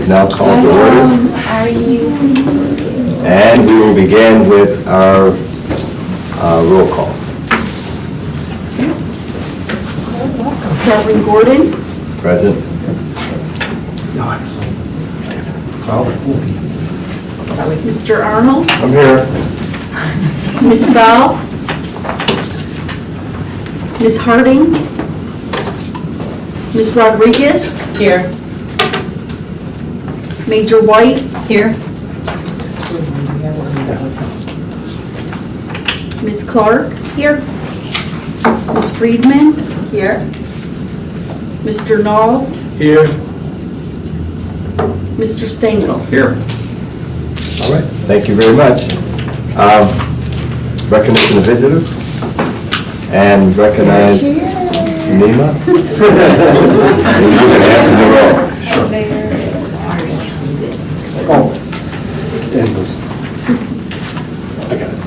is now called to order. And we will begin with our roll call. Kevin Gordon. Present. Mr. Arnold. I'm here. Ms. Bell. Ms. Harding. Ms. Rodriguez. Here. Major White. Here. Ms. Clark. Here. Ms. Friedman. Here. Mr. Knowles. Here. Mr. Stengel. Here. All right, thank you very much. Recognition of visitors, and recognize Nima. And you can answer the roll. Oh. I got it.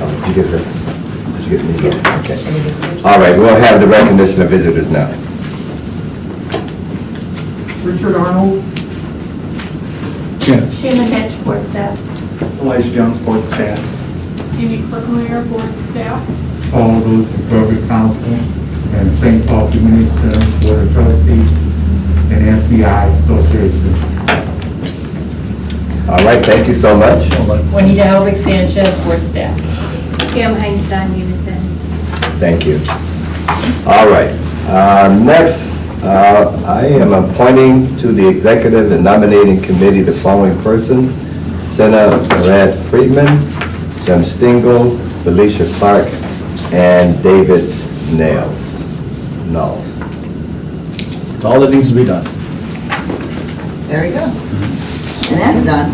Did you get her? Did you get me? Yes. Okay. All right, we'll have the recognition of visitors now. Richard Arnold, Jim. Shannon Hedge, board staff. Elijah Jones, board staff, Amy Clickmeyer, board staff. all those to Berkeley Council, and St. Paul Community Center Board of Trustees, and FBI Association. All right, thank you so much. Juanita Helbig Sanchez, board staff. Pam Heinstein, Unison. Thank you. All right, next, I am appointing to the Executive and Nominating Committee the following persons: Senna Brad Friedman, Jim Stingel, Felicia Clark, and David Knowles. It's all that needs to be done. There we go. And that's done.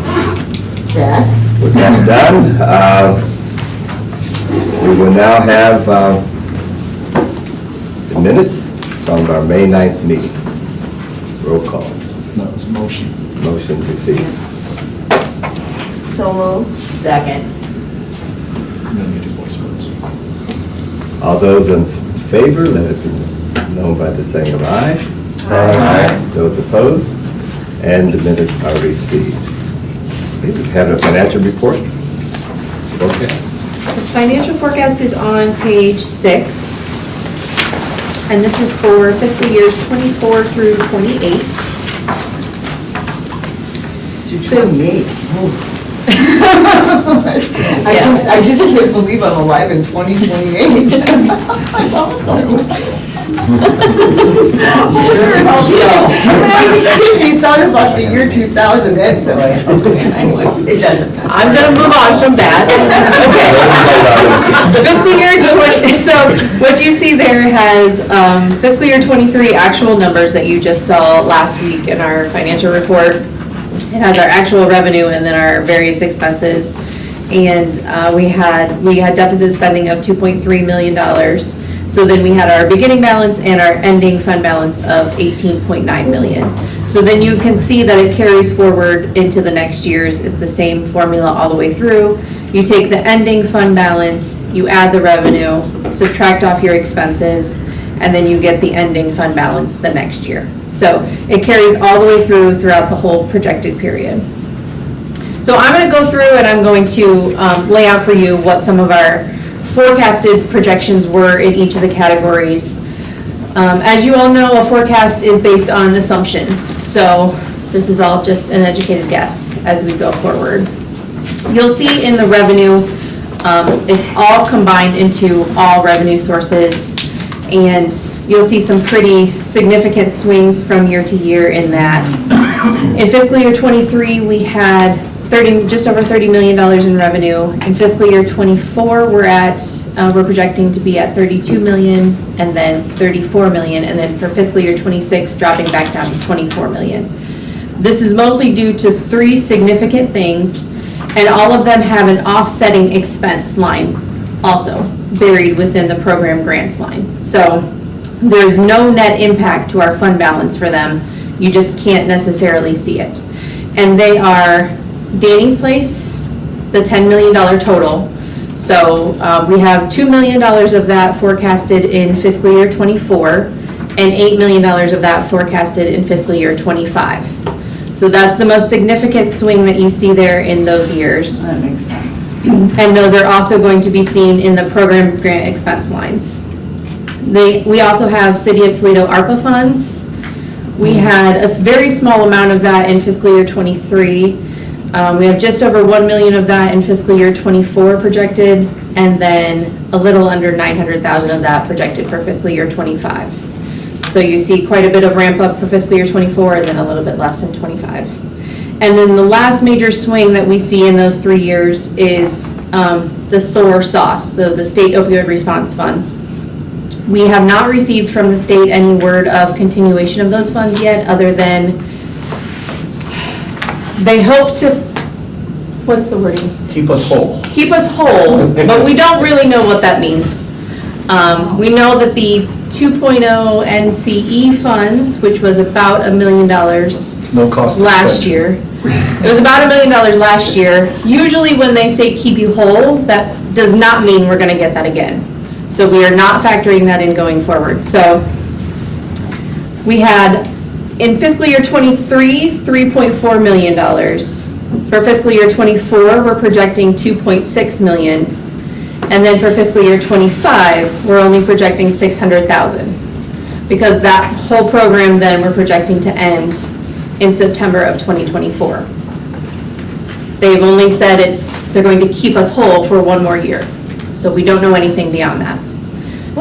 Chad? With that done, we will now have the minutes from our May 9th meeting. Roll call. No, it's a motion. Motion received. So moved. Second. And then we do voice votes. All those in favor, let it be known by the saying of aye. Aye. Those opposed, and the minutes are received. We have a financial report. Okay. The financial forecast is on page 6, and this is for fiscal years 24 through 28. So- 28. I just can't believe I'm alive in 2028. That's awesome. You thought about the year 2000, that's anyway, it doesn't. I'm gonna move on from that. Okay. Fiscal year 20, so what you see there has fiscal year 23 actual numbers that you just saw last week in our financial report. It has our actual revenue and then our various expenses. And we had deficit spending of $2.3 million. So then we had our beginning balance and our ending fund balance of $18.9 million. So then you can see that it carries forward into the next year's. It's the same formula all the way through. You take the ending fund balance, you add the revenue, subtract off your expenses, and then you get the ending fund balance the next year. So it carries all the way throughout the whole projected period. So I'm going to go through and I'm going to lay out for you what some of our forecasted projections were in each of the categories. As you all know, a forecast is based on assumptions. So this is all just an educated guess as we go forward. You'll see in the revenue, it's all combined into all revenue sources. And you'll see some pretty significant swings from year to year in that. In fiscal year 23, we had just over $30 million in revenue. In fiscal year 24, we're projecting to be at 32 million and then 34 million. And then for fiscal year 26, dropping back down to 24 million. This is mostly due to 3 significant things, and all of them have an offsetting expense line also buried within the program grants line. So there's no net impact to our fund balance for them. You just can't necessarily see it. And they are Danny's Place, the $10 million total. So we have $2 million of that forecasted in fiscal year '24 and $8 million of that forecasted in fiscal year '25. So that's the most significant swing that you see there in those years. That makes sense. And those are also going to be seen in the program grant expense lines. We also have City of Toledo ARPA funds. We had a very small amount of that in fiscal year '23. We have just over $1 million of that in fiscal year '24 projected, and then a little under $900,000 of that projected for fiscal year '25. So you see quite a bit of ramp up for fiscal year '24 and then a little bit less in '25. And then the last major swing that we see in those 3 years is the SOAR SOS, the State Opioid Response Funds. We have not received from the state any word of continuation of those funds yet, other than they hope to, what's the wording? Keep us whole. Keep us whole, but we don't really know what that means. We know that the 2.0 NCE funds, which was about $1 million No cost. of last expansion. year. It was about $1 million last year. Usually when they say keep you whole, that does not mean we're gonna get that again. So we are not factoring that in going forward. So we had, in fiscal year '23, $3.4 million. For fiscal year '24, we're projecting $2.6 million. And then for fiscal year '25, we're only projecting $600,000. Because that whole program then we're projecting to end in September of 2024. They've only said they're going to keep us whole for 1 more year. So we don't know anything beyond that.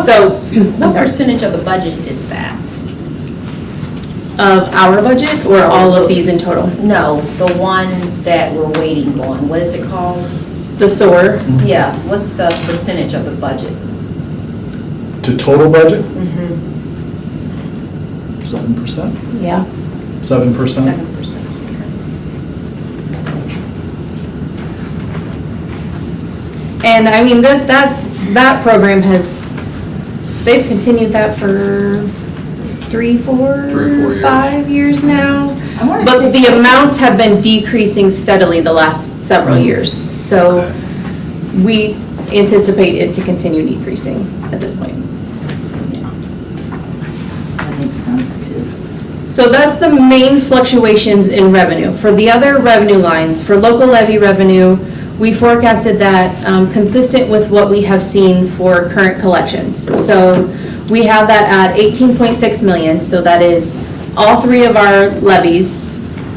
So, I'm What sorry, percentage of the budget is that? of our budget or all of these in total? No, the one that we're waiting on, what is it called? The SOAR, Yeah, what's the percentage of the budget? To total budget, Mm-hmm. 7%? yeah. 7%? 7%. And I mean, that program they've continued that for 3, 4, 4 years. 5 years now. I wanna But say the close to- amounts have been decreasing steadily the last several years. So we anticipate it to continue decreasing at this point. That makes sense too. So that's the main fluctuations in revenue. For the other revenue lines, for local levy revenue, we forecasted that consistent with what we have seen for current collections. So we have that at 18.6 million, so that is all 3 of our levies,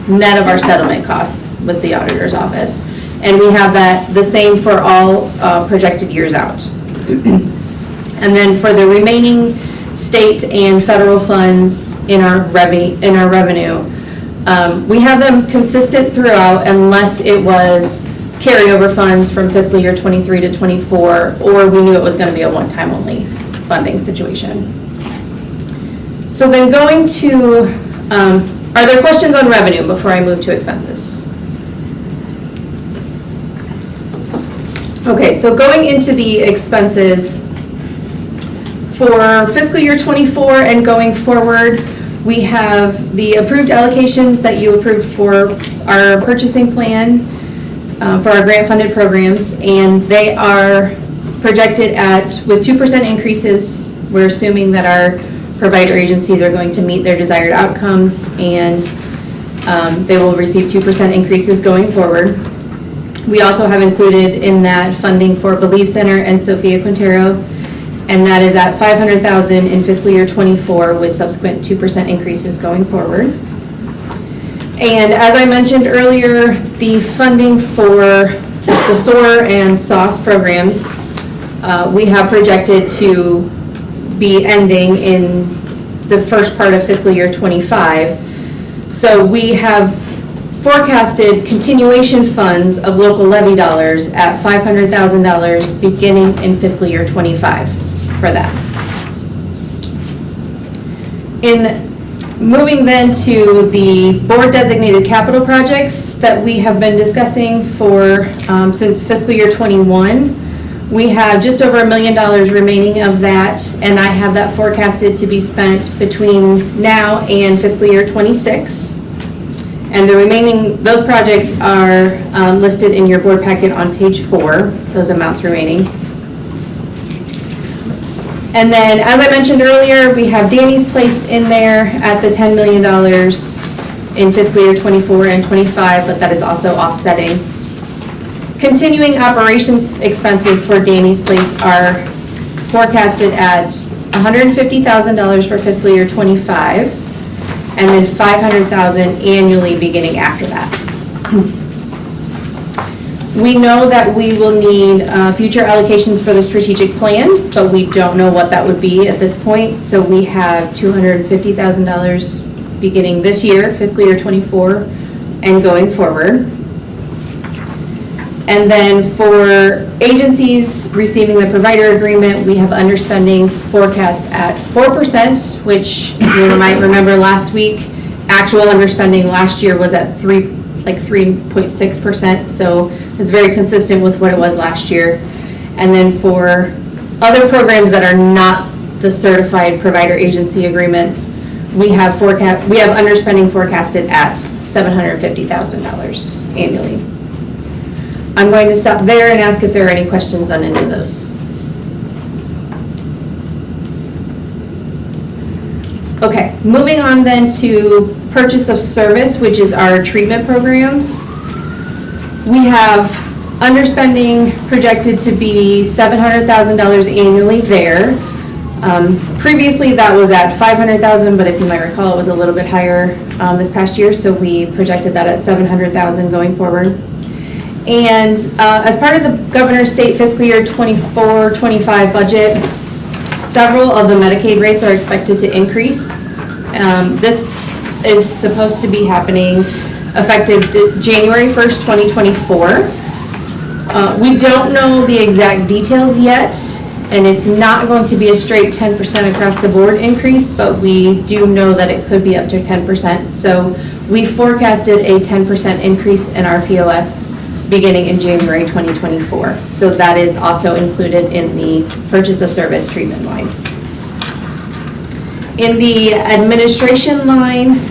net of our settlement costs with the auditor's office. And we have that the same for all projected years out. And then for the remaining state and federal funds in our revenue, we have them consistent throughout unless it was carryover funds from fiscal year '23 to '24, or we knew it was going to be a one-time only funding situation. So then going to, are there questions on revenue before I move to expenses? Okay, so going into the expenses, for fiscal year '24 and going forward, we have the approved allocations that you approved for our purchasing plan for our grant-funded programs, and they are projected with 2% increases. We're assuming that our provider agencies are going to meet their desired outcomes, and they will receive 2% increases going forward. We also have included in that funding for Believe Center and Sophia Quintero, and that is at $500,000 in fiscal year '24 with subsequent 2% increases going forward. And as I mentioned earlier, the funding for the SOAR and SOS programs, we have projected to be ending in the first part of fiscal year '25. So we have forecasted continuation funds of local levy dollars at $500,000 beginning in fiscal year '25 for that. In moving then to the board designated capital projects that we have been discussing for since fiscal year '21, we have just over $1 million remaining of that, and I have that forecasted to be spent between now and fiscal year '26. And the remaining, those projects are listed in your board packet on page 4, those amounts remaining. And then, as I mentioned earlier, we have Danny's Place in there at the $10 million in fiscal year '24 and '25, but that is also offsetting. Continuing operations expenses for Danny's Place are forecasted at $150,000 for fiscal year '25, and then $500,000 annually beginning after that. We know that we will need future allocations for the strategic plan, but we don't know what that would be at this point. So we have $250,000 beginning this year, fiscal year '24, and going forward. And then for agencies receiving the provider agreement, we have underspending forecast at 4%, which you might remember last week, actual underspending last year was at 3.6%, so it's very consistent with what it was last year. And then for other programs that are not the certified provider agency agreements, we have underspending forecasted at $750,000 annually. I'm going to stop there and ask if there are any questions on any of those. Okay, moving on then to purchase of service, which is our treatment programs. We have underspending projected to be $700,000 annually there. Previously that was at $500,000, but if you might recall, it was a little bit higher this past year, so we projected that at $700,000 going forward. And as part of the governor's state fiscal year '24-25 budget, several of the Medicaid rates are expected to increase. This is supposed to be happening effective January 1st, 2024. We don't know the exact details yet, and it's not going to be a straight 10% across the board increase, but we do know that it could be up to 10%. So we forecasted a 10% increase in our POS beginning in January 2024. So that is also included in the purchase of service treatment line. In the administration line,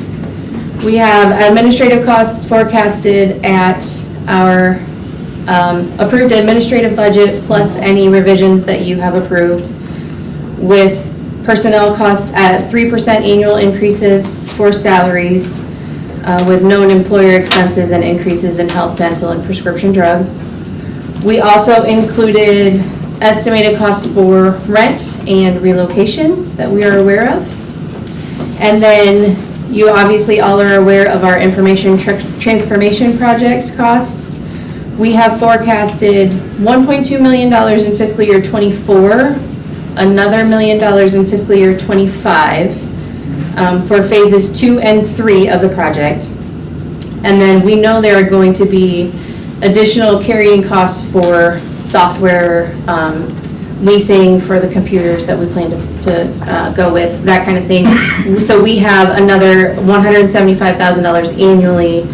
we have administrative costs forecasted at our approved administrative budget plus any revisions that you have approved, with personnel costs at 3% annual increases for salaries, with known employer expenses and increases in health, dental, and prescription drug. We also included estimated costs for rent and relocation that we are aware of. And then you obviously all are aware of our information transformation project costs. We have forecasted $1.2 million in fiscal year '24, another $1 million in fiscal year '25 for phases 2 and 3 of the project. And then we know there are going to be additional carrying costs for software, leasing for the computers that we plan to go with, that kind of thing. So we have another $175,000 annually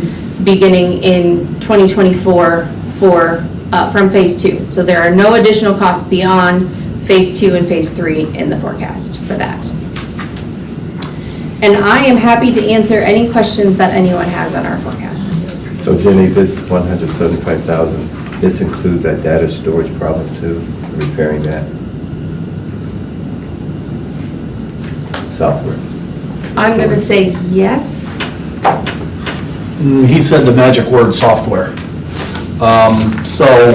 beginning in 2024 from phase 2. So there are no additional costs beyond phase 2 and phase 3 in the forecast for that. And I am happy to answer any questions that anyone has on our forecast. So Jenny, this 175,000, this includes that data storage problem too, repairing that? Software? I'm gonna say yes. He said the magic word, software. So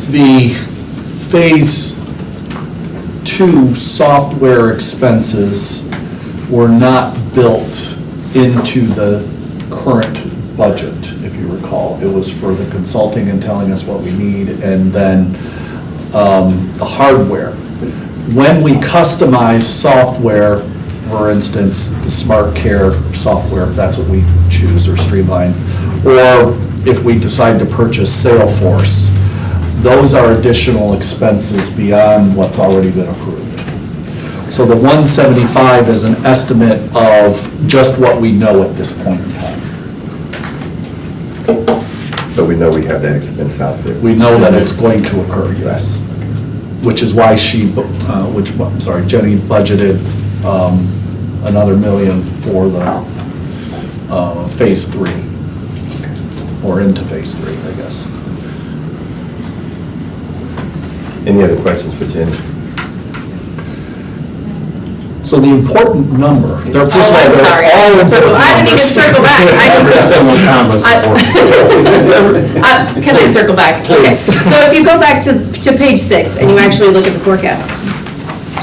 the phase 2 software expenses were not built into the current budget, if you recall. It was for the consulting and telling us what we need, and then the hardware. When we customize software, for instance, the Smart Care software, if that's what we choose, or Streamline, or if we decide to purchase Salesforce, those are additional expenses beyond what's already been approved. So the 175 is an estimate of just what we know at this point in time. But we know we have that expense out there. We know that it's going to occur, yes. Which is why Jenny budgeted another $1 million for the Phase 3, or into Phase 3, I guess. Any other questions for Jenny? So the important number, they're, first of all, I'm they're sorry. all I didn't even circle back. Can I circle back? Okay, Please. so if you go back to page 6 and you actually look at the forecast.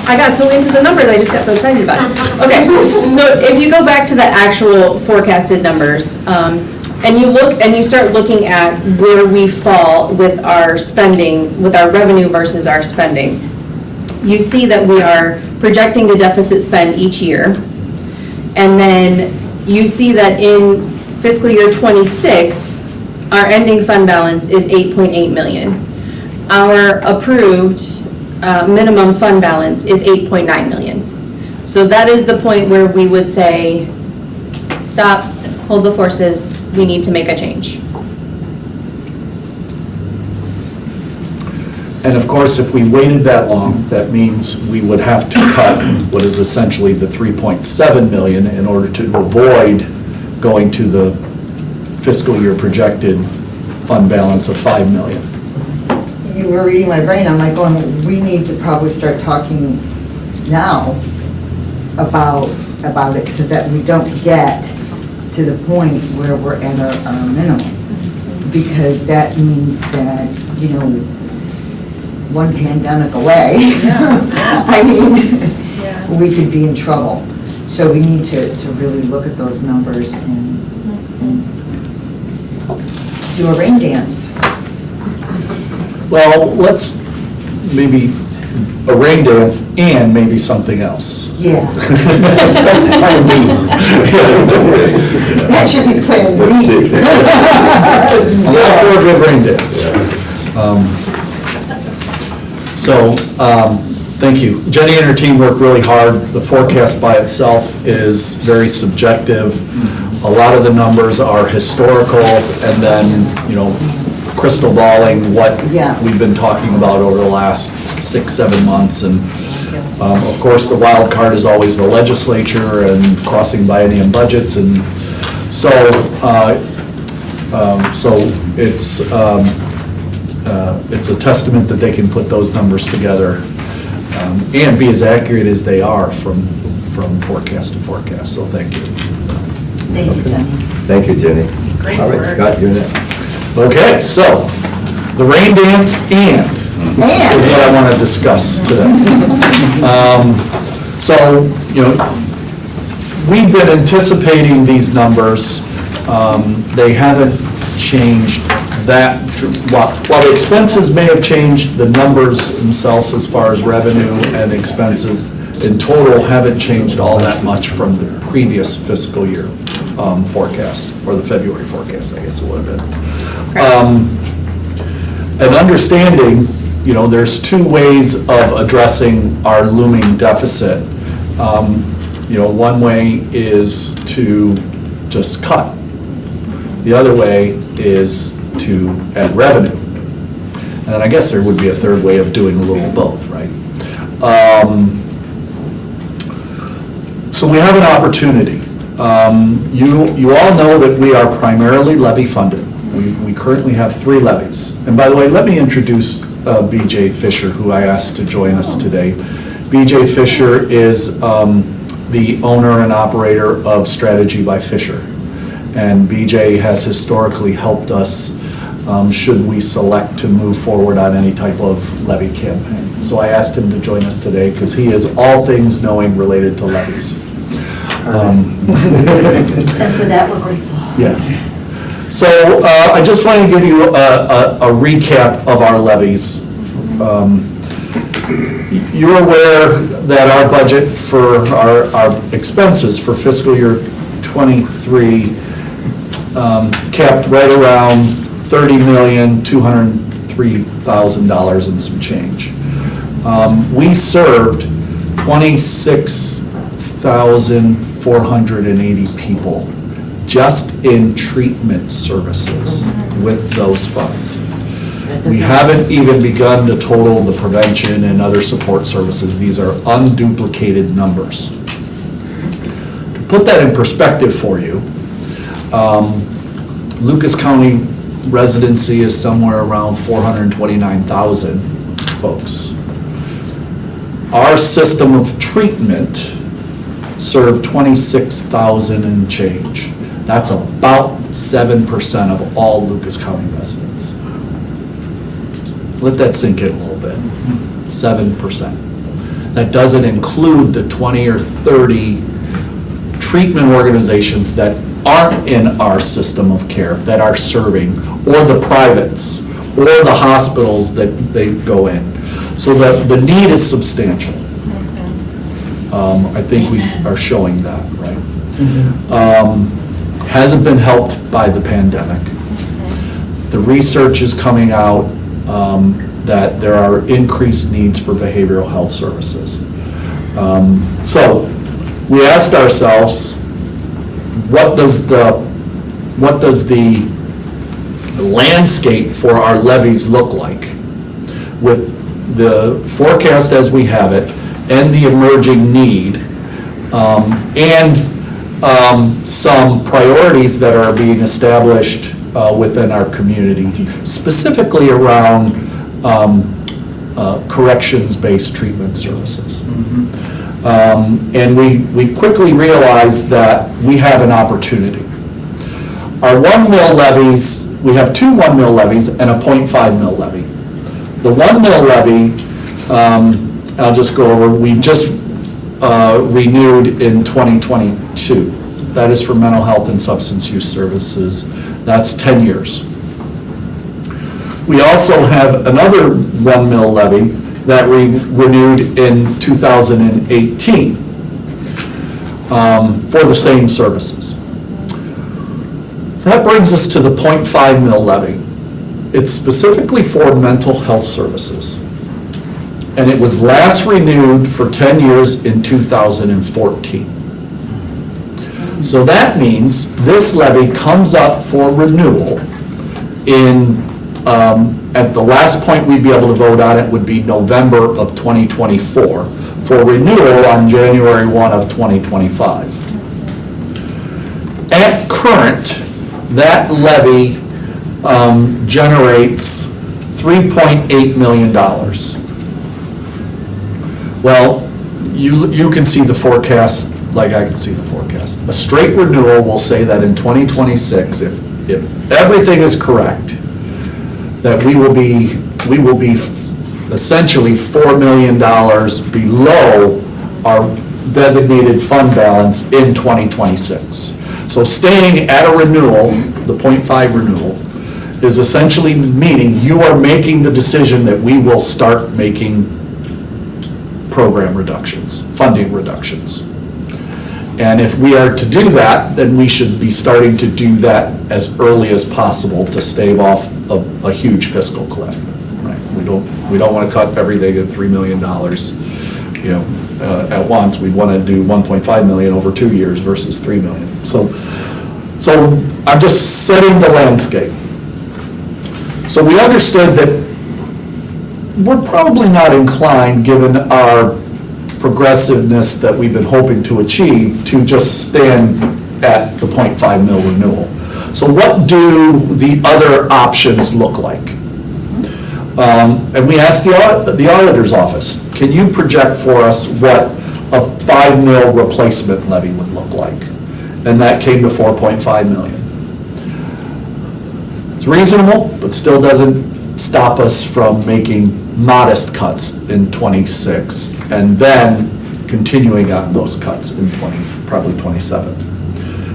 I got so into the numbers, I just got so excited about it. Okay, so if you go back to the actual forecasted numbers, and you look, and you start looking at where we fall with our spending, with our revenue versus our spending, you see that we are projecting the deficit spend each year. And then you see that in fiscal year '26, our ending fund balance is 8.8 million. Our approved minimum fund balance is 8.9 million. So that is the point where we would say, stop, hold the forces, we need to make a change. And of course, if we waited that long, that means we would have to cut what is essentially the 3.7 million in order to avoid going to the fiscal year projected fund balance of 5 million. You were reading my brain, I'm like going, we need to probably start talking now about it so that we don't get to the point where we're at our minimum. Because that means that, you know, one pandemic away, I mean, we could be in trouble. So we need to really look at those numbers and do a rain dance. Well, let's maybe a rain dance and maybe something else. Yeah. That's plan B. That should be plan Z. I'm all for a good rain dance. Thank you. Jenny and her team worked really hard. The forecast by itself is very subjective. A lot of the numbers are historical, and then, you know, crystal balling what Yeah. we've been talking about over the last 6-7 months. And of course, the wild card is always the legislature and crossing biennium budgets. And so it's a testament that they can put those numbers together and be as accurate as they are from forecast to forecast. So thank you. Thank you, Jenny. Thank you, Jenny. Great All right, work. Scott, you're next. Okay, so the rain dance and is what I want to discuss today. So, you know, we've been anticipating these numbers. They haven't changed that, while the expenses may have changed, the numbers themselves as far as revenue and expenses in total haven't changed all that much from the previous fiscal year forecast, or the February forecast, I guess it would have been. And understanding, you know, there's two ways of addressing our looming deficit. You know, one way is to just cut. The other way is to add revenue. And then I guess there would be a third way of doing a little of both, right? So we have an opportunity. You all know that we are primarily levy funded. We currently have 3 levies. And by the way, let me introduce BJ Fisher, who I asked to join us today. BJ Fisher is the owner and operator of Strategy by Fisher. And BJ has historically helped us should we select to move forward on any type of levy campaign. So I asked him to join us today because he is all things knowing related to levies. And for that, we're grateful. Yes. So I just want to give you a recap of our levies. You're aware that our budget for our expenses for fiscal year '23 capped right around $30,203,000 and some change. We served 26,480 people just in treatment services with those funds. We haven't even begun to total the prevention and other support services. These are unduplicated numbers. To put that in perspective for you, Lucas County residency is somewhere around 429,000 folks. Our system of treatment served 26,000 and change. That's about 7% of all Lucas County residents. Let that sink in a little bit. 7%. That doesn't include the 20 or 30 treatment organizations that aren't in our system of care, that are serving, or the privates, or the hospitals that they go in. So the need is substantial. I think we are showing that, right? Hasn't been helped by the pandemic. The research is coming out that there are increased needs for behavioral health services. So we asked ourselves, what does the landscape for our levies look like with the forecast as we have it and the emerging need and some priorities that are being established within our community, specifically around corrections-based treatment services. And we quickly realized that we have an opportunity. Our 1 mil levies, we have 2 1 mil levies and a 0.5 mil levy. The 1 mil levy, I'll just go over, we just renewed in 2022. That is for mental health and substance use services. That's 10 years. We also have another 1 mil levy that we renewed in 2018 for the same services. That brings us to the 0.5 mil levy. It's specifically for mental health services. And it was last renewed for 10 years in 2014. So that means this levy comes up for renewal in, at the last point we'd be able to vote on it would be November of 2024 for renewal on January 1 of 2025. At current, that levy generates $3.8 million. Well, you can see the forecast like I can see the forecast. A straight renewal will say that in 2026, if everything is correct, that we will be essentially $4 million below our designated fund balance in 2026. So staying at a renewal, the 0.5 renewal, is essentially meaning you are making the decision that we will start making program reductions, funding reductions. And if we are to do that, then we should be starting to do that as early as possible to stave off a huge fiscal cliff. Right? We don't want to cut everything at $3 million, at once. We want to do 1.5 million over 2 years versus 3 million. So I'm just setting the landscape. So we understood that we're probably not inclined, given our progressiveness that we've been hoping to achieve, to just stand at the 0.5 mil renewal. So what do the other options look like? And we asked the auditor's office, can you project for us what a 5 mil replacement levy would look like? And that came to 4.5 million. It's reasonable, but still doesn't stop us from making modest cuts in 26 and then continuing on those cuts in probably 27.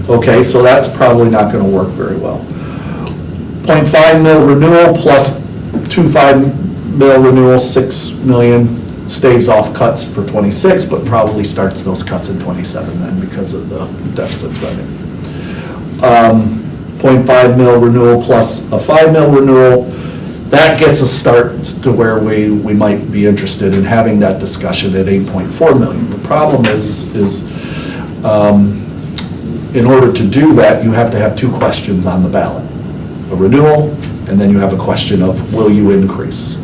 Okay, so that's probably not going to work very well. 0.5 mil renewal plus 2.5 mil renewal, 6 million staves off cuts for 26, but probably starts those cuts in 27 then because of the deficit spending. 0.5 mil renewal plus a 5 mil renewal, that gets us start to where we might be interested in having that discussion at 8.4 million. The problem is in order to do that, you have to have two questions on the ballot. A renewal, and then you have a question of, will you increase?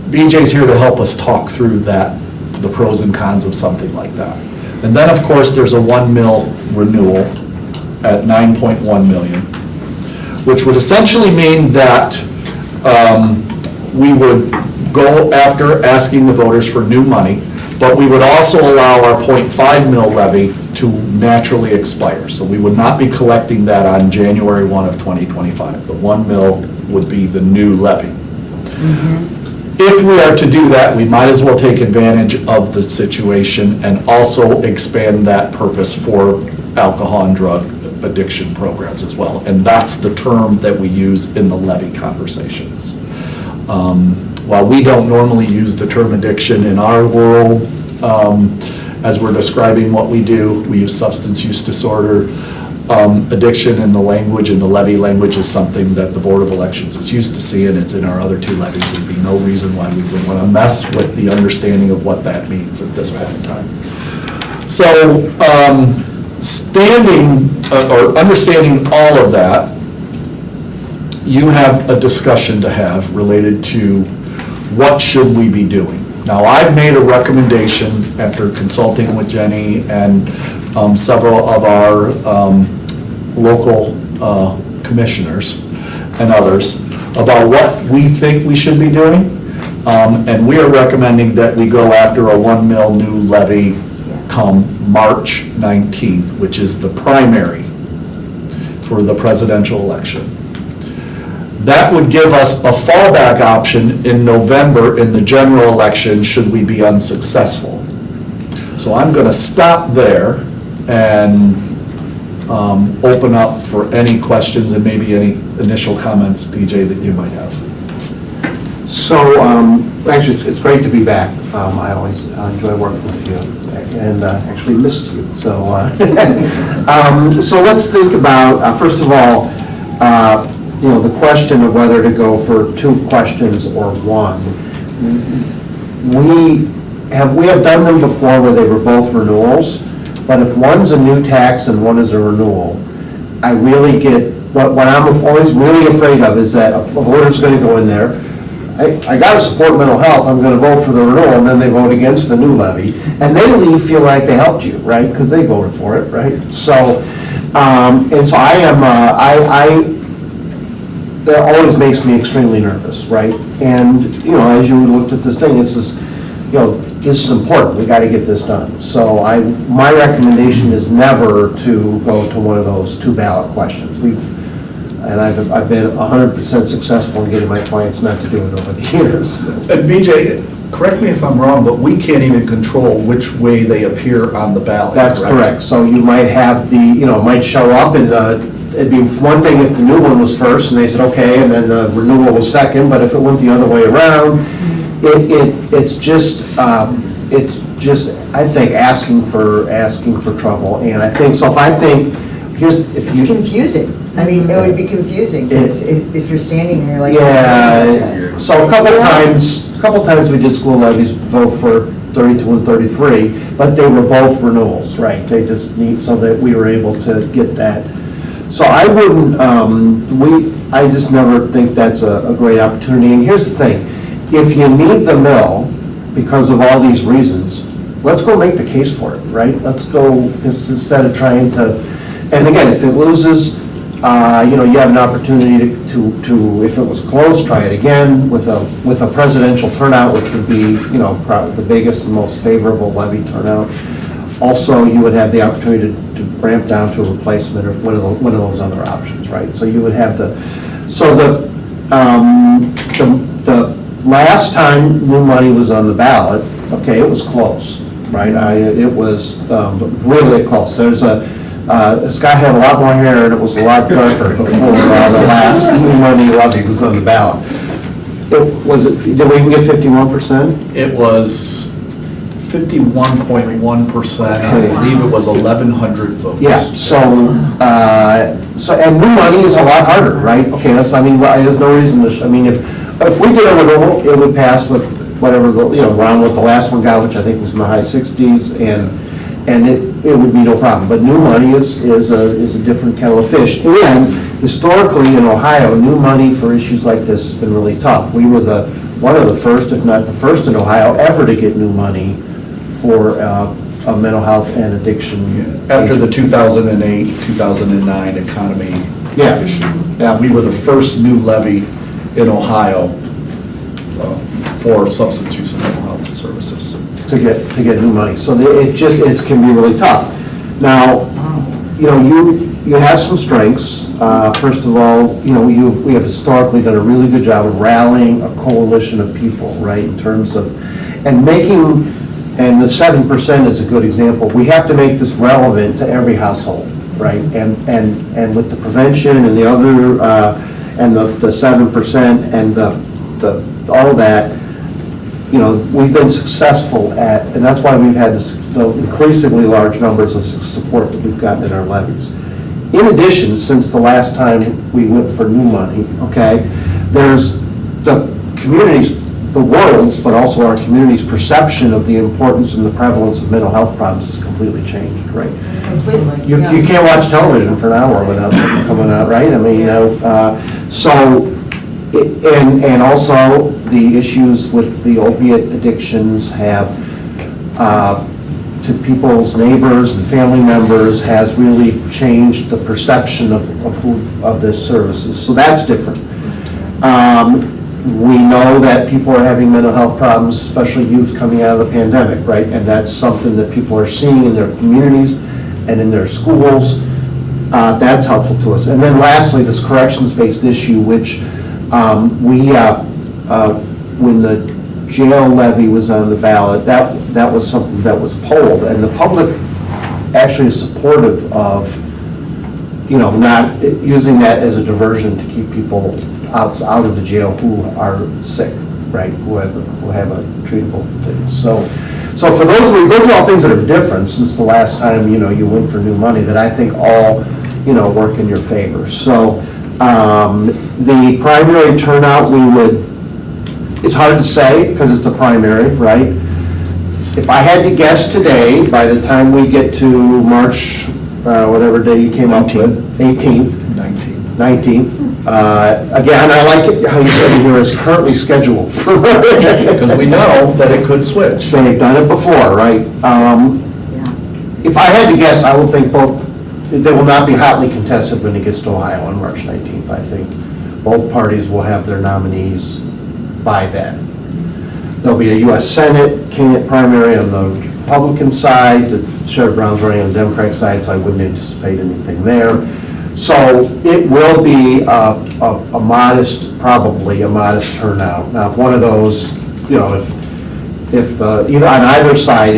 BJ's here to help us talk through that, the pros and cons of something like that. And then, of course, there's a 1 mil renewal at 9.1 million, which would essentially mean that we would go after asking the voters for new money, but we would also allow our 0.5 mil levy to naturally expire. So we would not be collecting that on January 1 of 2025. The 1 mil would be the new levy. If we are to do that, we might as well take advantage of the situation and also expand that purpose for alcohol and drug addiction programs as well. And that's the term that we use in the levy conversations. While we don't normally use the term addiction in our world, as we're describing what we do, we use substance use disorder. Addiction in the language, in the levy language, is something that the Board of Elections is used to seeing. It's in our other two levies. There'd be no reason why we would want to mess with the understanding of what that means at this point in time. So, understanding all of that, you have a discussion to have related to what should we be doing. Now, I've made a recommendation after consulting with Jenny and several of our local commissioners and others about what we think we should be doing. And we are recommending that we go after a 1 mil new levy come March 19th, which is the primary for the presidential election. That would give us a fallback option in November in the general election should we be unsuccessful. So I'm going to stop there and open up for any questions and maybe any initial comments, PJ, that you might have. So, actually, it's great to be back. I always enjoy working with you and actually miss you. So, so let's think about, first of all, the question of whether to go for 2 questions or 1. We have done them before where they were both renewals, but if one's a new tax and one is a renewal, I really get, what I'm always really afraid of is that a voter's going to go in there, I got to support mental health, I'm going to vote for the renewal, and then they vote against the new levy, and they leave feel like they helped you, right? Because they voted for it, right? So, and so I am, that always makes me extremely nervous, right? And, as you looked at this thing, it's this, this is important, we got to get this done. So my recommendation is never to go to one of those 2 ballot questions. I've been 100% successful in getting my clients not to do it over the years. And BJ, correct me if I'm wrong, but we can't even control which way they appear on the ballot. That's correct. So you might have might show up and it'd be one thing if the new one was first and they said, okay, and then the renewal was second, but if it went the other way around, it's just, I think, asking for trouble. And I think, so It's confusing. I mean, it would be confusing, because if you're standing there like. Yeah, so a couple times we did school levies vote for 32 and 33, but they were both renewals, right? They just need, so that we were able to get that. So I wouldn't, I just never think that's a great opportunity. And here's the thing, if you need the mill because of all these reasons, let's go make the case for it, right? Let's go, instead of trying to, and again, if it loses, you have an opportunity to, if it was close, try it again with a presidential turnout, which would be, probably the biggest and most favorable levy turnout. Also, you would have the opportunity to ramp down to a replacement or one of those other options, right? So you would have the last time new money was on the ballot, okay, it was close, right? It was really close. There's this guy had a lot more hair and it was a lot darker before the last new money levy was on the ballot. Did we even get 51%? It was 51.1%, I believe it was 1,100 votes. Yeah, so and new money is a lot harder, right? Okay, there's no reason to, if we did a renewal, it would pass with whatever, around what the last one got, which I think was in the high 60s, and it would be no problem. But new money is a different kettle of fish. And historically in Ohio, new money for issues like this has been really tough. We were one of the first, if not the first in Ohio, ever to get new money for of mental health and addiction. After the 2008, 2009 economy Yeah. issue. Yeah. We were the first new levy in Ohio for substance use and mental health services. To get new money. So it can be really tough. Now, you have some strengths. First of all, we have historically done a really good job of rallying a coalition of people, right, in terms of, and the 7% is a good example. We have to make this relevant to every household, right? And with the prevention and the other, and the 7% and all that, we've been successful at, and that's why we've had the increasingly large numbers of support that we've gotten in our levies. In addition, since the last time we went for new money, okay, there's the community's, the world's, but also our community's perception of the importance and the prevalence of mental health problems has completely changed, right? Completely, You yeah. can't watch television for an hour without something coming out, right? I mean, and also the issues with the opiate addictions have, to people's neighbors and family members, has really changed the perception of this services. So that's different. We know that people are having mental health problems, especially youth coming out of the pandemic, right? And that's something that people are seeing in their communities and in their schools. That's helpful to us. And then lastly, this corrections-based issue, which when the jail levy was on the ballot, that was something that was polled, and the public actually is supportive of, not using that as a diversion to keep people out of the jail who are sick, right, who have a treatable thing. So for those are all things that are different since the last time, you went for new money that I think all, work in your favor. So the primary turnout, it's hard to say because it's a primary, right? If I had to guess today, by the time we get to March, whatever day you came up with, 18th, 19th. Again, I like it how you said it here is currently scheduled for. Because we know that it could switch. They've done it before, right? If I had to guess, I would think they will not be hotly contested when it gets to Ohio on March 19th. I think both parties will have their nominees by then. There'll be a U.S. Senate candidate primary on the Republican side, Sherrod Brown's running on the Democratic side, so I wouldn't anticipate anything there. So it will be probably a modest turnout. Now, if one of those, if either on either side,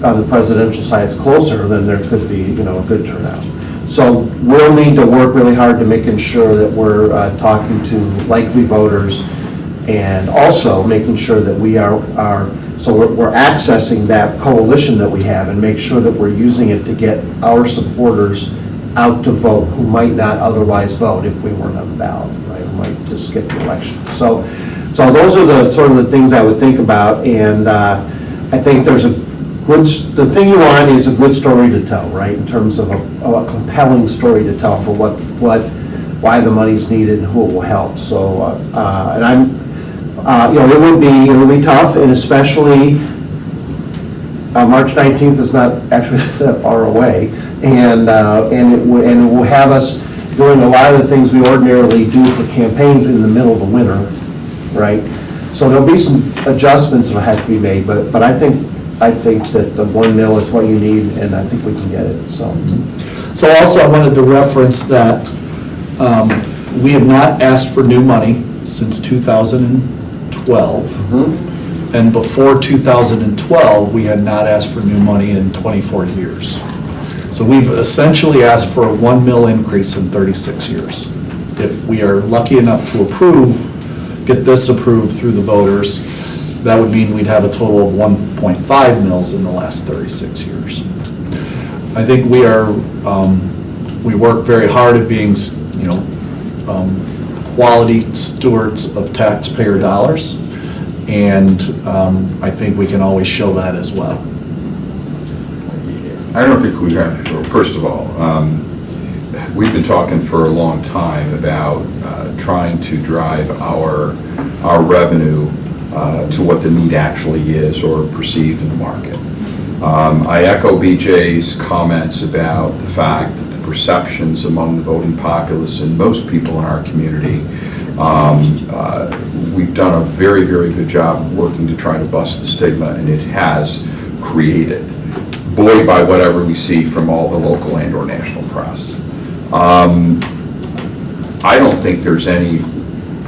on the presidential side, it's closer, then there could be, a good turnout. So we'll need to work really hard to making sure that we're talking to likely voters, and also making sure that we are we're accessing that coalition that we have and make sure that we're using it to get our supporters out to vote who might not otherwise vote if we weren't on the ballot, right? Who might just skip the election. So those are the sort of the things I would think about, and I think the thing you want is a good story to tell, right? In terms of a compelling story to tell for why the money's needed and who it will help. So, and I'm, it would be tough, and especially March 19th is not actually that far away, and it will have us doing a lot of the things we ordinarily do for campaigns in the middle of the winter, right? So there'll be some adjustments that will have to be made, but I think that the $1 million is what you need, and I think we can get it. So also I wanted to reference that we have not asked for new money since 2012. And before 2012, we had not asked for new money in 24 years. So we've essentially asked for a $1 million increase in 36 years. If we are lucky enough to get this approved through the voters, that would mean we'd have a total of 1.5 mils in the last 36 years. I think we work very hard at being, quality stewards of taxpayer dollars, and I think we can always show that as well. I don't think we have, first of all, we've been talking for a long time about trying to drive our revenue to what the need actually is or perceived in the market. I echo BJ's comments about the fact that the perceptions among the voting populace and most people in our community, we've done a very, very good job of working to try to bust the stigma, and it has created, buoyed by whatever we see from all the local and or national press. I don't think there's any,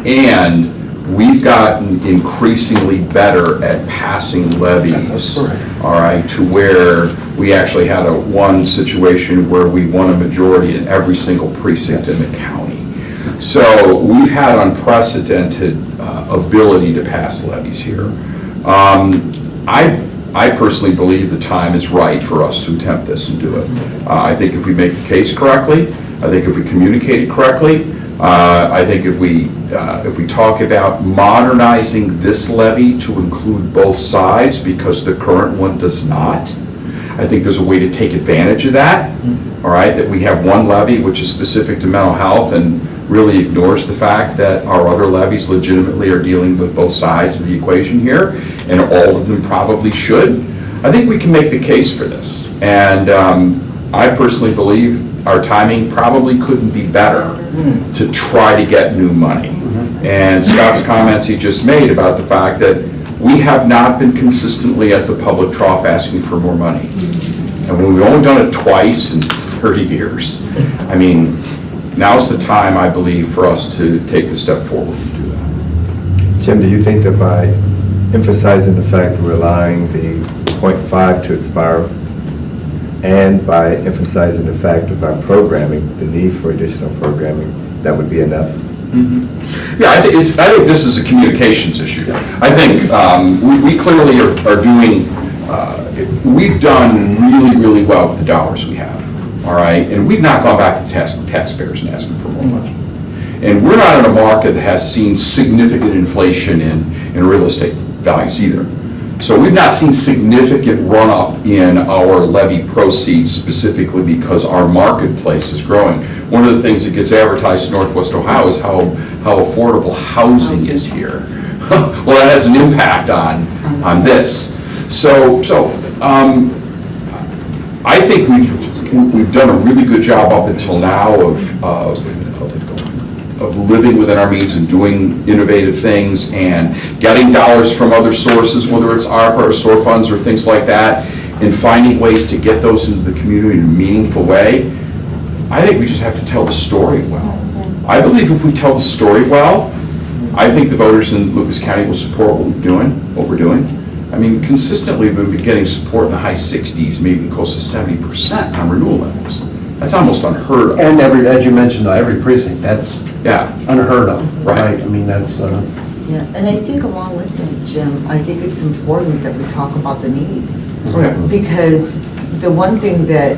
and we've gotten increasingly better at passing levies, all right, to where we actually had one situation where we won a majority in every single precinct in the county. So we've had unprecedented ability to pass levies here. I personally believe the time is right for us to attempt this and do it. I think if we make the case correctly, I think if we communicate it correctly, I think if we talk about modernizing this levy to include both sides, because the current one does not, I think there's a way to take advantage of that, all right, that we have one levy which is specific to mental health and really ignores the fact that our other levies legitimately are dealing with both sides of the equation here, and all of them probably should. I think we can make the case for this, and I personally believe our timing probably couldn't be better to try to get new money. And Scott's comments he just made about the fact that we have not been consistently at the public trough asking for more money. And when we've only done it twice in 30 years, I mean, now's the time, I believe, for us to take the step forward and do that. Jim, do you think that by emphasizing the fact that we're allowing the 0.5 to expire, and by emphasizing the fact of our programming, the need for additional programming, that would be enough? Yeah, I think this is a communications issue. I think we clearly are doing, we've done really, really well with the dollars we have, all right? And we've not gone back to taxpayers and asking for more money. And we're not in a market that has seen significant inflation in real estate values either. So we've not seen significant run-up in our levy proceeds specifically because our marketplace is growing. One of the things that gets advertised in Northwest Ohio is how affordable housing is here. Well, that has an impact on this. So I think we've done a really good job up until now of living within our means and doing innovative things and getting dollars from other sources, whether it's ARPA or SOAR funds or things like that, and finding ways to get those into the community in a meaningful way. I think we just have to tell the story well. I believe if we tell the story well, I think the voters in Lucas County will support what we're doing. I mean, consistently we've been getting support in the high 60s, maybe close to 70% on renewal levels. That's almost unheard of. And as you mentioned, every precinct, that's unheard of, Right. I mean, that's... Yeah, and I think along with that, Jim, I think it's important that we talk about the need. Oh, yeah. Because the one thing that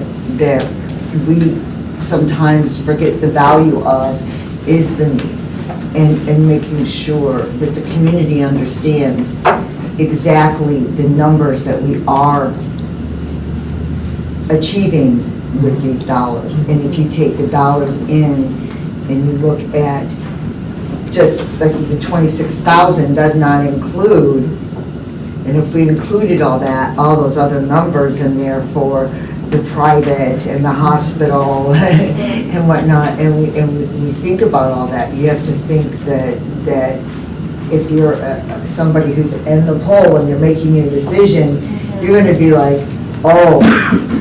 we sometimes forget the value of is the need, and making sure that the community understands exactly the numbers that we are achieving with these dollars. And if you take the dollars in and you look at just like the 26,000 does not include, and if we included all those other numbers in there for the private and the hospital and whatnot, and we think about all that, you have to think that if you're somebody who's in the poll and you're making your decision, you're going to be like, oh,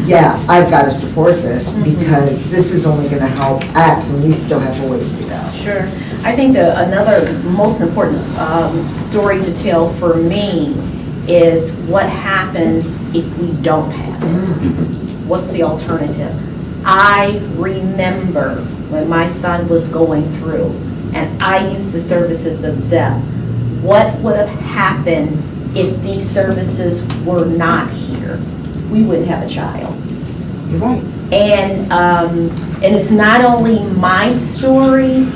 yeah, I've got to support this because this is only going to help X, and we still have a ways to go. Sure. I think another most important story to tell for me is what happens if we don't have it. What's the alternative? I remember when my son was going through and I used the services of ZEP. What would have happened if these services were not here? We wouldn't have a child. You're right. And it's not only my story.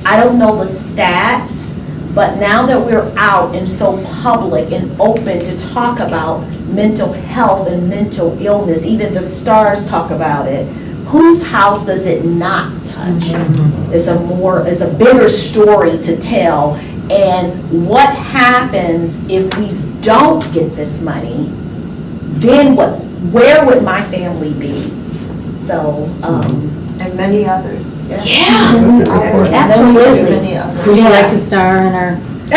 I don't know the stats, but now that we're out and so public and open to talk about mental health and mental illness, even the stars talk about it, whose house does it not touch? It's a bigger story to tell. And what happens if we don't get this money? then where would my family be? So, And many others. yeah, Many others. absolutely. Many others. Would you like to star in our? I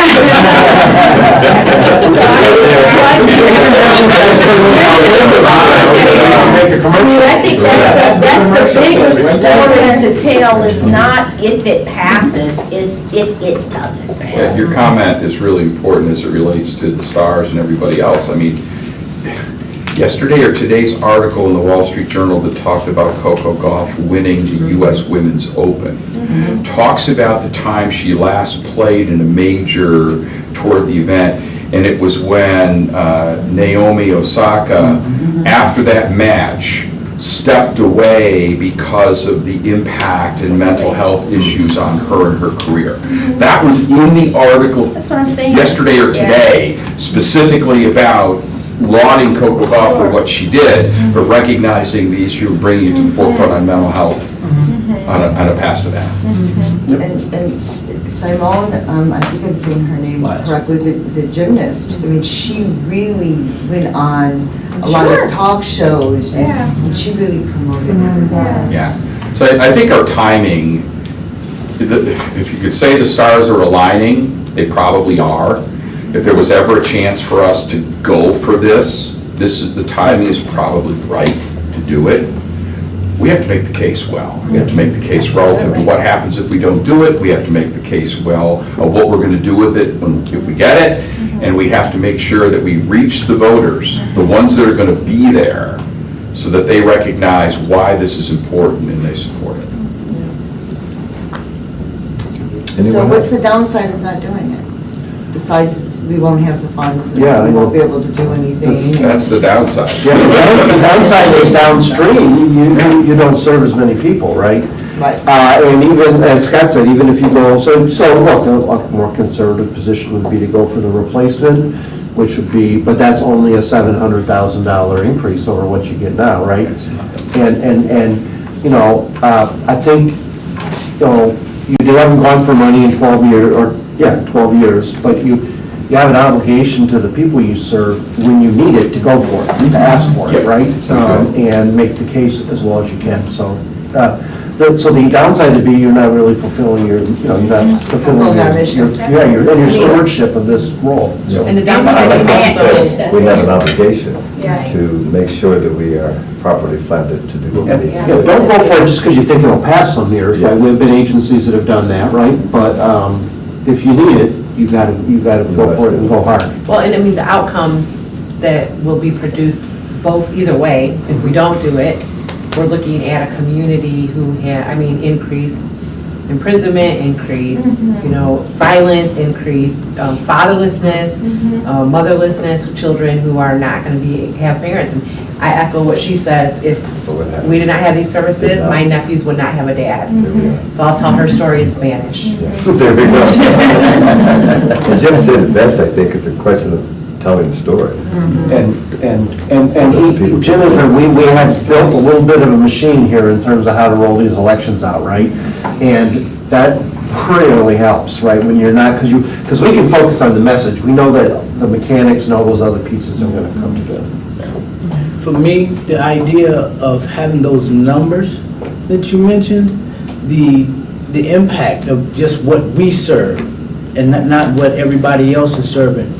think that's the bigger story to tell, is not if it passes, is if it doesn't Yeah, pass. your comment is really important as it relates to the stars and everybody else. I mean, yesterday or today's article in the Wall Street Journal that talked about Coco Gauff winning the U.S. Women's Open talks about the time she last played in a major toward the event, and it was when Naomi Osaka, after that match, stepped away because of the impact and mental health issues on her and her career. That was in the article That's what I'm saying. yesterday or today, specifically about lauding Coco Gauff for what she did, but recognizing the issue of bringing it to the forefront on mental health on a past event. And Simone, I think I'm saying her name correctly, the gymnast, I mean, she really went on a lot of talk shows, and she really promoted it. Yeah. So I think our timing, if you could say the stars are aligning, they probably are. If there was ever a chance for us to go for this is, the timing is probably right to do it. We have to make the case well. We have to make the case relative to what happens if we don't do it. We have to make the case well of what we're going to do with it if we get it. And we have to make sure that we reach the voters, the ones that are going to be there, so that they recognize why this is important and they support it. So what's the downside of not doing it? Besides, we won't have the funds, and Yeah, we won't be able to do anything. That's the downside. Yeah, the downside is downstream, you don't serve as many people, right? Right. And even, as Scott said, even if you go, so look, a more conservative position would be to go for the replacement, which would be, but that's only a $700,000 increase over what you get now, right? And you know, I think, you know, you haven't gone for money in 12 years, or, 12 years, but you have an obligation to the people you serve when you need it to go for it, to ask for it, right? And make the case as well as you can, so. So the downside would be you're not really fulfilling your, you know, you're not fulfilling our mission. your stewardship of this role. So. And the downside is also. We have an obligation Yeah. to make sure that we are properly funded to do what we need. Yeah, don't go for it just because you think it'll pass some years, right? There have been agencies that have done that, right? But if you need it, you gotta go for it and go hard. Well, and I mean, the outcomes that will be produced both, either way, if we don't do it, we're looking at a community who increase imprisonment, increase, violence, increase fatherlessness, motherlessness, children who are not going to have parents. And I echo what she says, if we did not have these services, my nephews would not have a dad. So I'll tell her story in Spanish. There we go. And Jim said it best, I think, it's a question of telling the story. And Jim is right, we have built a little bit of a machine here in terms of how to roll these elections out, right? And that really helps, right, when you're not, because we can focus on the message. We know that the mechanics and all those other pieces are gonna come together. For me, the idea of having those numbers that you mentioned, the impact of just what we serve and not what everybody else is serving,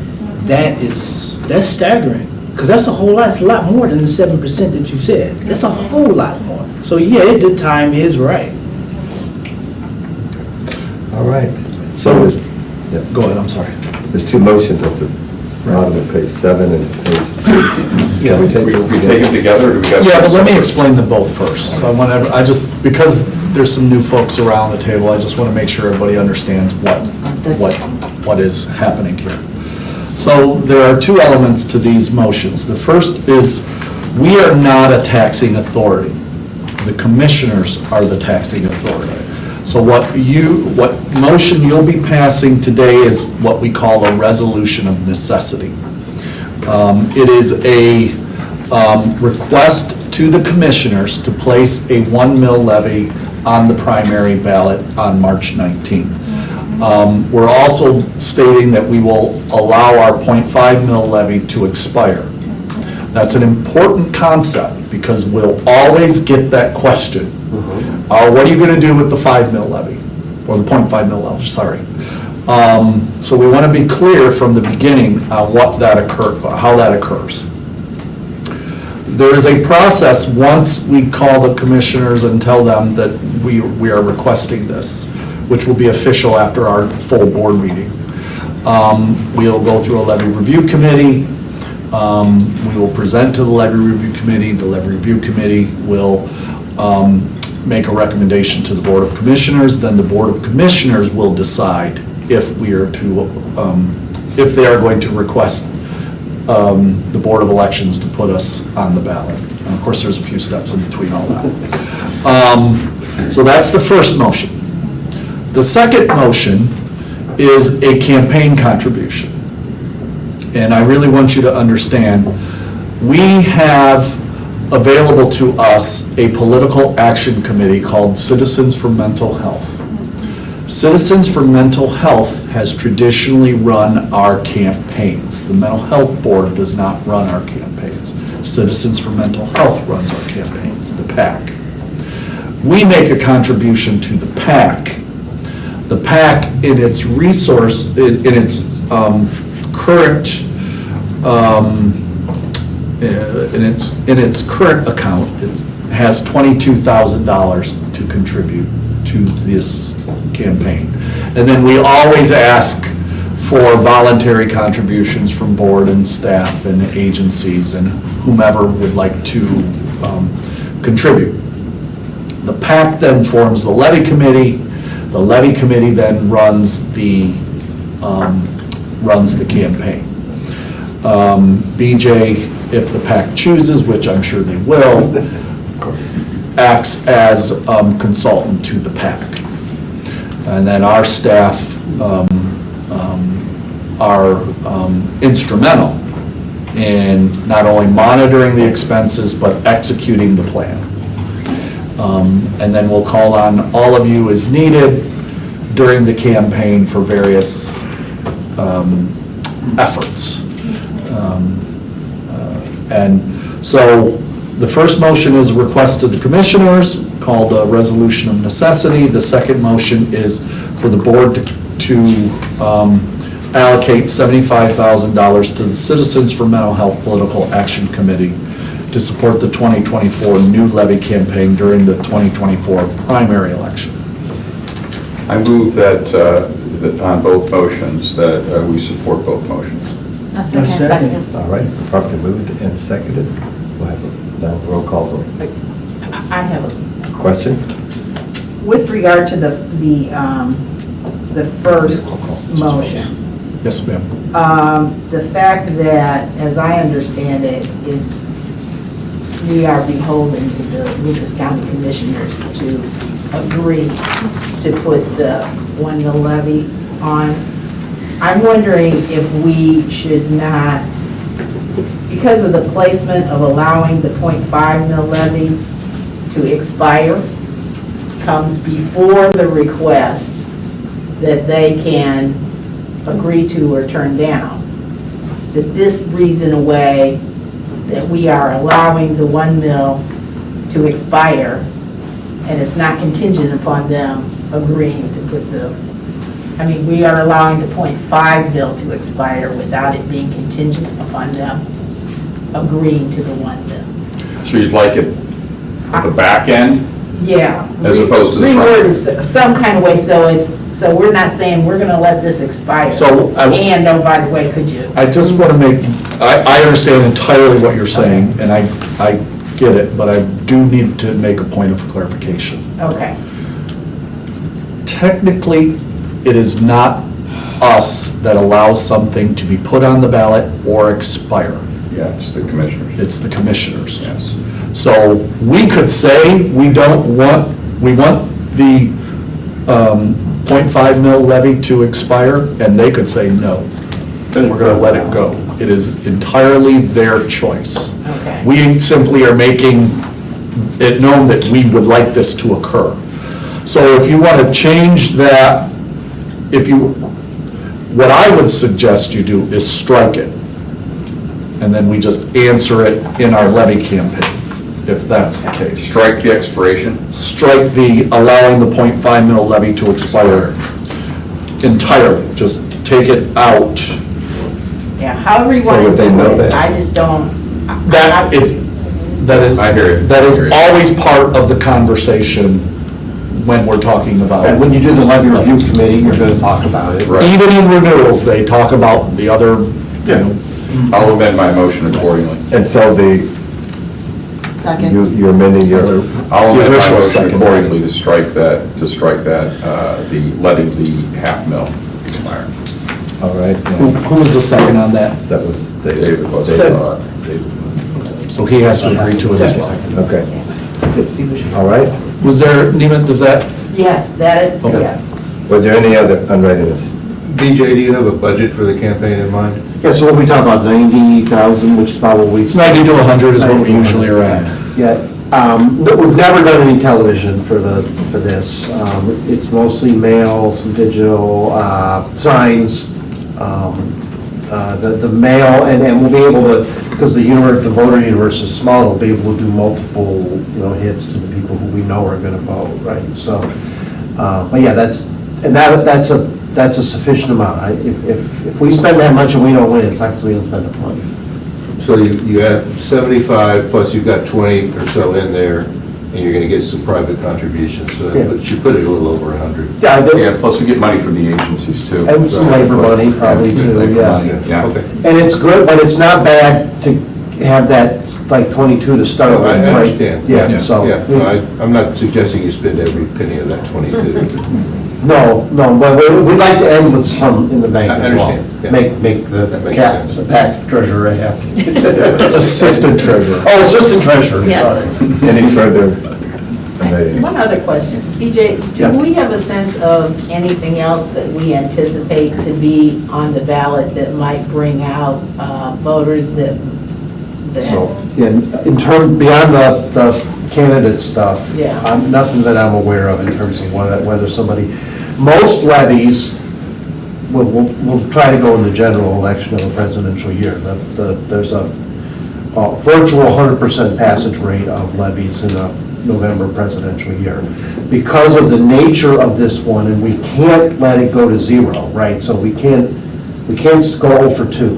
that's staggering. Because that's a whole lot, it's a lot more than the 7% that you said. That's a whole lot more. So yeah, the time is right. All right. So, yes. go ahead, I'm sorry. There's two motions at the bottom of page 7 and page 8. Yeah. Can we take those We take them together, or do we got? Yeah, but let me explain them both first. So because there's some new folks around the table, I just want to make sure everybody understands what is happening here. So there are two elements to these motions. The first is, we are not a taxing authority. The commissioners are the taxing authority. So what motion you'll be passing today is what we call a resolution of necessity. It is a request to the commissioners to place a 1 mil levy on the primary ballot on March 19th. We're also stating that we will allow our 0.5 mil levy to expire. That's an important concept, because we'll always get that question. What are you gonna do with the 5 mil levy, or the 0.5 mil levy, sorry. So we wanna be clear from the beginning on how that occurs. There is a process once we call the commissioners and tell them that we are requesting this, which will be official after our full board meeting. We'll go through a levy review committee. We will present to the levy review committee. The levy review committee will make a recommendation to the Board of Commissioners. Then the Board of Commissioners will decide if we are to, if they are going to request the Board of Elections to put us on the ballot. And of course, there's a few steps in between all that. So that's the first motion. The second motion is a campaign contribution. And I really want you to understand, we have available to us a political action committee called Citizens for Mental Health. Citizens for Mental Health has traditionally run our campaigns. The Mental Health Board does not run our campaigns. Citizens for Mental Health runs our campaigns, the PAC. We make a contribution to the PAC. The PAC, in its resource, in its current, in its current account, it has $22,000 to contribute to this campaign. And then we always ask for voluntary contributions from board and staff and agencies and whomever would like to contribute. The PAC then forms the levy committee. The levy committee then runs the campaign. BJ, if the PAC chooses, which I'm sure they will, acts as consultant to the PAC. And then our staff are instrumental in not only monitoring the expenses, but executing the plan. And then we'll call on all of you as needed during the campaign for various efforts. And so the first motion is a request to the commissioners called a resolution of necessity. The second motion is for the board to allocate $75,000 to the Citizens for Mental Health Political Action Committee to support the 2024 new levy campaign during the 2024 primary election. I move that on both motions, that we support both motions. A second. All right, properly moved and seconded. We'll have a now roll call vote. I have a Question? with regard to the first motion. Yes, ma'am. The fact that, as I understand it, is we are beholden to the Lucas County Commissioners to agree to put the 1 mil levy on. I'm wondering if we should not, because of the placement of allowing the 0.5 mil levy to expire, comes before the request that they can agree to or turn down, that this reads in a way that we are allowing the 1 mil to expire, and it's not contingent upon them agreeing to put we are allowing the 0.5 mil to expire without it being contingent upon them agreeing to the 1 mil. So you'd like it at the back end? Yeah. As opposed to the front? Reword it some kind of way, so we're not saying we're gonna let this expire. So And, oh, by the way, could you? I just want to make, I understand entirely what you're saying, and I get it, but I do need to make a point of clarification. Okay. Technically, it is not us that allows something to be put on the ballot or expire. Yeah, it's the commissioners. It's the commissioners. Yes. So we could say we want the 0.5 mil levy to expire, and they could say no. We're going to let it go. It is entirely their choice. Okay. We simply are making it known that we would like this to occur. So if you want to change that, what I would suggest you do is strike it and then we just answer it in our levy campaign, if that's the case. Strike the expiration. Strike the allowing the .5 mil levy to expire entirely, just take it out. Yeah, however you So want would to they do know it, that? I just don't. That is, I hear you. that I is hear you. always part of the conversation when we're talking about. And when you do the levy review committee, you're gonna talk about it. Right. Even in renewals, they talk about the other, you know. I'll amend my motion accordingly. And so Second. you're amending your, I'll The amend my original motion second. accordingly to strike that, letting the half mil expire. all right? Who was the second on that? That was David. David was. So he has to agree to it as well. Okay. All right. Was there, Neiman, was that? Yes, Okay. yes. Was there any other unreadiness? BJ, do you have a budget for the campaign in mind? Yeah, so what we talk about, 90,000, which is probably. 90 to 100 is what we usually are at. Yeah, no, we've never done any television for this. It's mostly mail, some digital, signs, the mail, and we'll be able to, because the voter universe is small, we'll be able to do multiple, hits to the people who we know are gonna vote, right? So, but yeah, that's a sufficient amount. If we spend that much and we don't win, it's not because we don't spend enough money. So you have 75, plus you've got 20 or so in there, and you're gonna get some private contributions, so Yeah. that should put it a little over 100. Yeah, Yeah, plus we get money from the agencies too. and some labor money probably too, Labor yeah. money, yeah. Okay. And it's good, but it's not bad to have that, like 22 to start No, with, I right? understand. Yeah, so. Yeah, no, I'm not suggesting you spend every penny of that 22. No, but we'd like to end with some in the bank I as well. understand, yeah. Make the That makes cap, sense. the pack treasurer happy. Assistant treasurer. Oh, assistant treasurer, Yes. sorry. Any further unreadiness? One other question. BJ, Yeah. do we have a sense of anything else that we anticipate to be on the ballot that might bring out voters that? So, yeah, in term, beyond the candidate stuff, Yeah. nothing that I'm aware of in terms of whether somebody, most levies will try to go in the general election of a presidential year. There's a virtual 100% passage rate of levies in a November presidential year. Because of the nature of this one, and we can't let it go to zero, right? So we can't go 0 for 2.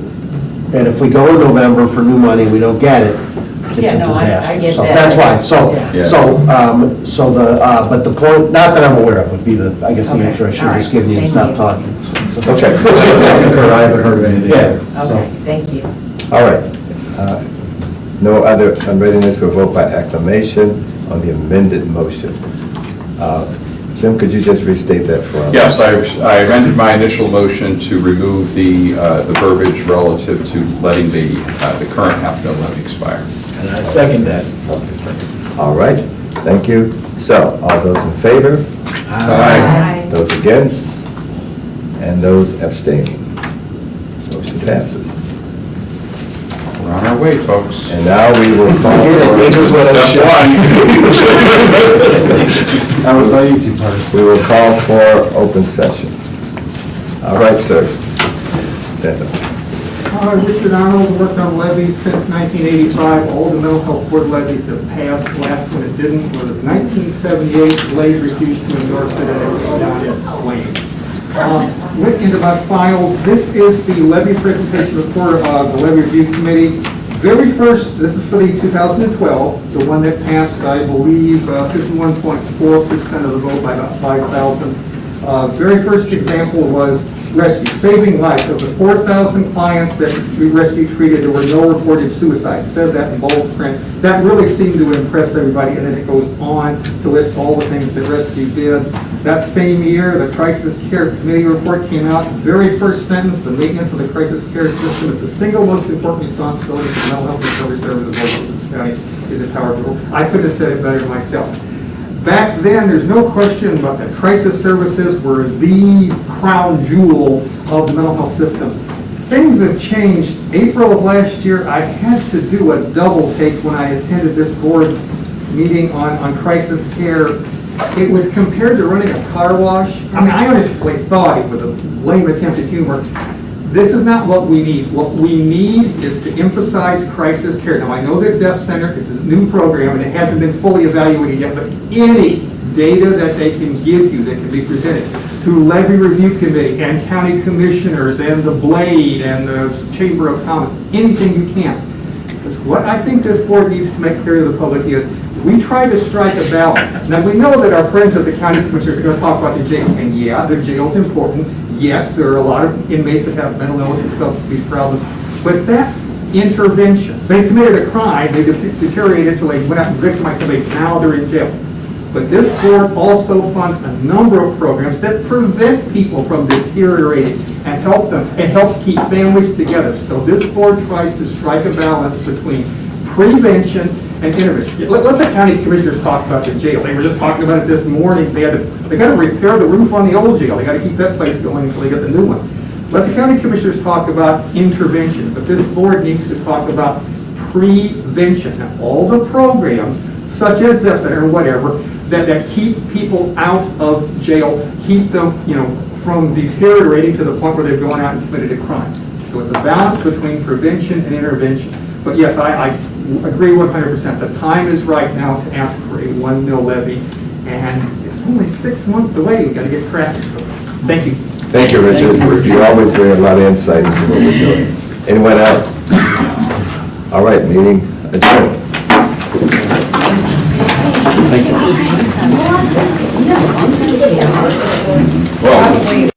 And if we go in November for new money, we don't get it, it's a Yeah, no, disaster. I get So that. that's why, Yeah. but the point, not that I'm aware of, would be I guess the Okay, answer I should all have just given you and right, stop thank talking. So- Okay. I haven't heard of anything. Yeah. so- Okay, thank you. All right. No other unreadiness, we'll vote by acclamation on the amended motion. Jim, could you just restate that for us? Yes, I amended my initial motion to remove the verbiage relative to letting the current half mil levy expire. And I second that. All right, thank you. So, all those in favor? Aye. Those against? And those abstaining? Motion passes. We're on our way, folks. And now we will call for... Step one. That was the easy part. We will call for open session. All right, sir. Stand up. Richard Arnold, worked on levies since 1985. All the mental health board levies that passed. The last one that didn't was 1978. Blade refused to endorse it, and it was not claimed. Went into my files. This is the levy presentation report of the levy review committee. Very first, this is for the 2012, the one that passed, I believe, 51.4% of the vote by about 5,000. Very first example was rescue, saving life. Of the 4,000 clients that we rescue treated, there were no reported suicides. Says that in bold print. That really seemed to impress everybody, and then it goes on to list all the things that rescue did. That same year, the crisis care committee report came out. Very first sentence, the maintenance of the crisis care system is the single most important responsibility for mental health recovery services of the county is empowered people. I couldn't have said it better myself. Back then, there's no question about that crisis services were the crown jewel of the mental health system. Things have changed. April of last year, I had to do a double take when I attended this board's meeting on crisis care. It was compared to running a car wash. I mean, I honestly thought it was a lame attempt at humor. This is not what we need. What we need is to emphasize crisis care. Now, I know the ZEP Center is a new program and it hasn't been fully evaluated yet, but any data that they can give you that can be presented to Levy Review Committee and county commissioners and the Blade and the Chamber of Commerce, anything you can. Because what I think this board needs to make clear to the public is we try to strike a balance. Now, we know that our friends at the county commissioners are going to talk about the jail, and yeah, the jail's important. Yes, there are a lot of inmates that have mental illness and substance abuse problems, but that's intervention. They committed a crime, they deteriorated until they went out and victimized somebody, now they're in jail. But this board also funds a number of programs that prevent people from deteriorating and help them, and help keep families together. So this board tries to strike a balance between prevention and intervention. Let the county commissioners talk about the jail. They were just talking about it this morning. They got to repair the roof on the old jail. They got to keep that place going until they get the new one. Let the county commissioners talk about intervention, but this board needs to talk about prevention. And all the programs, such as ZEP Center or whatever, that keep people out of jail, keep them, from deteriorating to the point where they're going out and committed a crime. So it's a balance between prevention and intervention. But yes, I agree 100%. The time is right now to ask for a 1 mil levy, and it's only 6 months away. We've got to get cracking. So, thank you. Thank you, Richard. You always bring a lot of insight into what we're doing. Anyone else? All right, meeting adjourned. Thank you. Well,